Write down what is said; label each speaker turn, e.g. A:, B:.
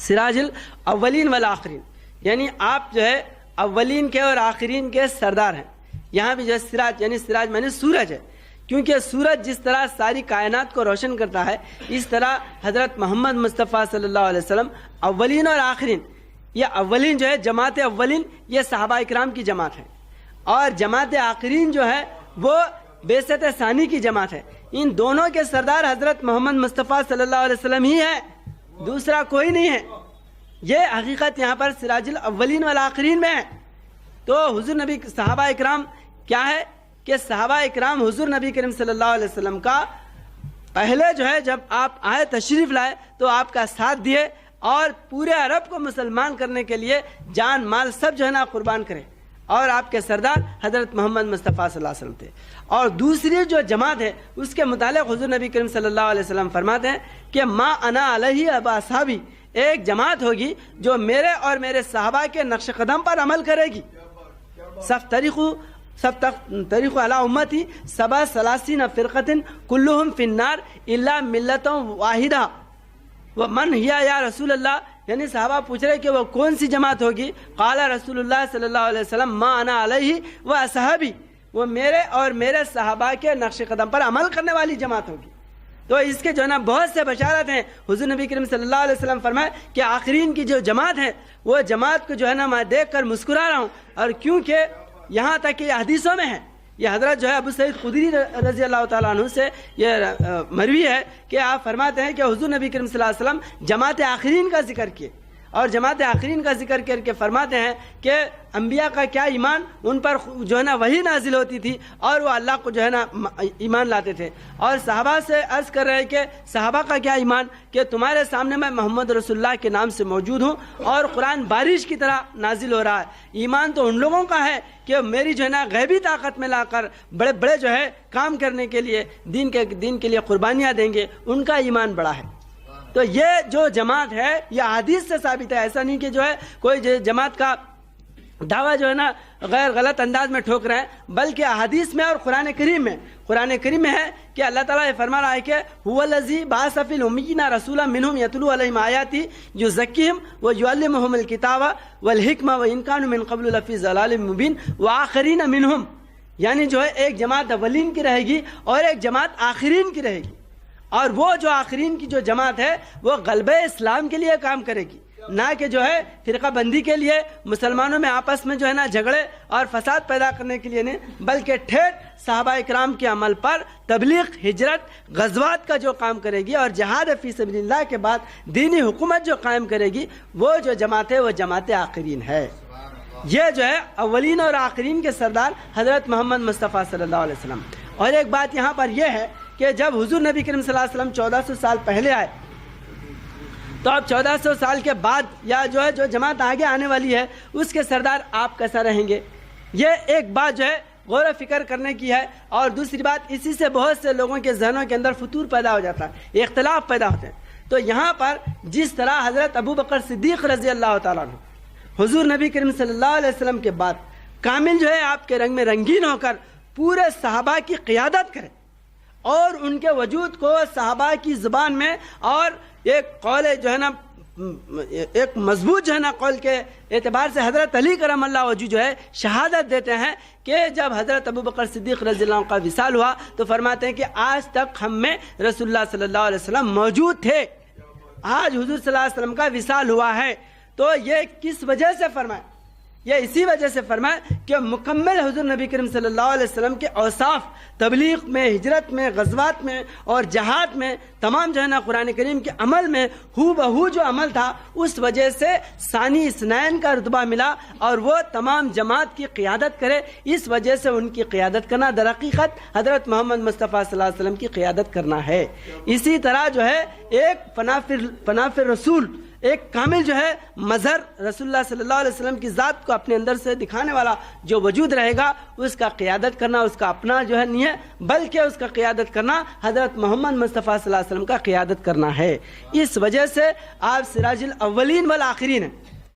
A: سراج الاولین والآخرین، یعنی آپ جو ہے اولین کے اور آخرین کے سردار ہیں۔ یہاں بھی جو ہے سراج، یعنی سراج معنی سورج ہے، کیونکہ سورج جس طرح ساری کائنات کو روشن کرتا ہے، اس طرح حضرت محمد مصطفیٰ صلی اللہ علیہ وسلم اولین اور آخرین، یہ اولین جو ہے جماعت اولین یہ صحابہ اکرام کی جماعت ہے، اور جماعت آخرین جو ہے وہ بعثت ثانی کی جماعت ہے۔ ان دونوں کے سردار حضرت محمد مصطفیٰ صلی اللہ علیہ وسلم ہی ہے، دوسرا کوئی نہیں ہے۔ یہ حقیقت یہاں پر سراج الاولین والآخرین میں ہے۔ تو حضور نبی صحابہ اکرام کیا ہے کہ صحابہ اکرام حضور نبی کریم صلی اللہ علیہ وسلم کا پہلے جو ہے جب آپ آئے تشریف لائے تو آپ کا ساتھ دیے، اور پورے عرب کو مسلمان کرنے کے لیے جان مال سب جو ہے نا قربان کرے، اور آپ کے سردار حضرت محمد مصطفیٰ صلی اللہ علیہ وسلم تھے۔ اور دوسری جو جماعت ہے اس کے متعلق حضور نبی کریم صلی اللہ علیہ وسلم فرماتے ہیں کہ ما انا علیہ اب اصحابی، ایک جماعت ہوگی جو میرے اور میرے صحابہ کے نقش قدم پر عمل کرے گی۔ تاریخ علی امتی سبع ثلاثین فرقۃ کلہم فی النار الا ملۃ واحدہ ومن ہی یا رسول اللہ، یعنی صحابہ پوچھ رہے کہ وہ کون سی جماعت ہوگی؟ قال رسول اللہ صلی اللہ علیہ وسلم ما انا علیہ و اصحابی، وہ میرے اور میرے صحابہ کے نقش قدم پر عمل کرنے والی جماعت ہوگی۔ تو اس کے جو ہے نا بہت سے بشارت ہیں۔ حضور نبی کریم صلی اللہ علیہ وسلم فرمائے کہ آخرین کی جو جماعت ہے وہ جماعت کو جو ہے نا میں دیکھ کر مسکرا رہا ہوں، اور کیونکہ یہاں تک کہ یہ حدیثوں میں ہے، یہ حضرت جو ہے ابو سعید خدری رضی اللہ تعالیٰ عنہ سے یہ مروی ہے کہ آپ فرماتے ہیں کہ حضور نبی کریم صلی اللہ علیہ وسلم جماعت آخرین کا ذکر کیے، اور جماعت آخرین کا ذکر کر کے فرماتے ہیں کہ انبیاء کا کیا ایمان، ان پر جو ہے نا وحی نازل ہوتی تھی اور وہ اللہ کو جو ہے نا ایمان لاتے تھے، اور صحابہ سے عرض کر رہے کہ صحابہ کا کیا ایمان کہ تمہارے سامنے میں محمد رسول اللہ کے نام سے موجود ہوں اور قرآن بارش کی طرح نازل ہو رہا ہے۔ ایمان تو ان لوگوں کا ہے کہ میری جو ہے نا غیبی طاقت میں لا کر بڑے بڑے جو ہے کام کرنے کے لیے دین کے لیے قربانیاں دیں گے، ان کا ایمان بڑا ہے۔ تو یہ جو جماعت ہے یہ حدیث سے ثابت ہے، ایسا نہیں کہ جو ہے کوئی جماعت کا دعویٰ جو ہے نا غیر غلط انداز میں ٹھوک رہے ہیں، بلکہ حدیث میں اور قرآن کریم میں ہے کہ اللہ تعالیٰ یہ فرما رہا ہے کہ هو الذی بعث فی الامیین رسولا منہم یتلو علیہم آیاتہ یزکیہم ویعلمہم الکتاب والحکمہ وان کانوا من قبل لفی ضلال مبین وآخرین منہم، یعنی جو ہے ایک جماعت اولین کی رہے گی اور ایک جماعت آخرین کی رہے گی، اور وہ جو آخرین کی جو جماعت ہے وہ غلبہ اسلام کے لیے کام کرے گی، نہ کہ جو ہے فرقہ بندی کے لیے، مسلمانوں میں آپس میں جو ہے نا جھگڑے اور فساد پیدا کرنے کے لیے نہیں، بلکہ ٹھیک صحابہ اکرام کے عمل پر تبلیغ، ہجرت، غزوات کا جو کام کرے گی، اور جہاد فی سبیل اللہ کے بعد دینی حکومت جو قائم کرے گی، وہ جو جماعت ہے وہ جماعت آخرین ہے۔ یہ جو ہے اولین اور آخرین کے سردار حضرت محمد مصطفیٰ صلی اللہ علیہ وسلم۔ اور ایک بات یہاں پر یہ ہے کہ جب حضور نبی کریم صلی اللہ علیہ وسلم 1400 سال پہلے آئے، تو اب 1400 سال کے بعد یا جو جماعت آگے آنے والی ہے اس کے سردار آپ کیسا رہیں گے؟ یہ ایک بات جو ہے غور و فکر کرنے کی ہے۔ اور دوسری بات، اسی سے بہت سے لوگوں کے ذہنوں کے اندر فتور پیدا ہو جاتا ہے، اختلاف پیدا ہوتے ہیں۔ تو یہاں پر جس طرح حضرت ابو بکر صدیق رضی اللہ تعالیٰ عنہ حضور نبی کریم صلی اللہ علیہ وسلم کے بعد کامل جو ہے آپ کے رنگ میں رنگین ہو کر پورے صحابہ کی قیادت کرے، اور ان کے وجود کو صحابہ کی زبان میں اور ایک قول جو ہے نا ایک مضبوط جو ہے نا قول کے اعتبار سے حضرت علی کرم اللہ وجہ جو ہے شہادت دیتے ہیں کہ جب حضرت ابو بکر صدیق رضی اللہ عنہ کا وصال ہوا تو فرماتے ہیں کہ آج تک ہم میں رسول اللہ صلی اللہ علیہ وسلم موجود تھے، آج حضور صلی اللہ علیہ وسلم کا وصال ہوا ہے۔ تو یہ کس وجہ سے فرمائے؟ یہ اسی وجہ سے فرمائے کہ مکمل حضور نبی کریم صلی اللہ علیہ وسلم کے اوصاف تبلیغ میں، ہجرت میں، غزوات میں اور جہاد میں، تمام جو ہے نا قرآن کریم کے عمل میں ہو بہو جو عمل تھا، اس وجہ سے ثانی اثنین کا رتبہ ملا اور وہ تمام جماعت کی قیادت کرے۔ اس وجہ سے ان کی قیادت کرنا در حقیقت حضرت محمد مصطفیٰ صلی اللہ علیہ وسلم کی قیادت کرنا ہے۔ اسی طرح جو ہے ایک فنافر رسول، ایک کامل جو ہے مظہر رسول اللہ صلی اللہ علیہ وسلم کی ذات کو اپنے اندر سے دکھانے والا جو وجود رہے گا، اس کا قیادت کرنا اس کا اپنا جو ہے نہیں ہے، بلکہ اس کا قیادت کرنا حضرت محمد مصطفیٰ صلی اللہ علیہ وسلم کا قیادت کرنا ہے۔ اس وجہ سے آپ سراج الاولین والآخرین ہیں۔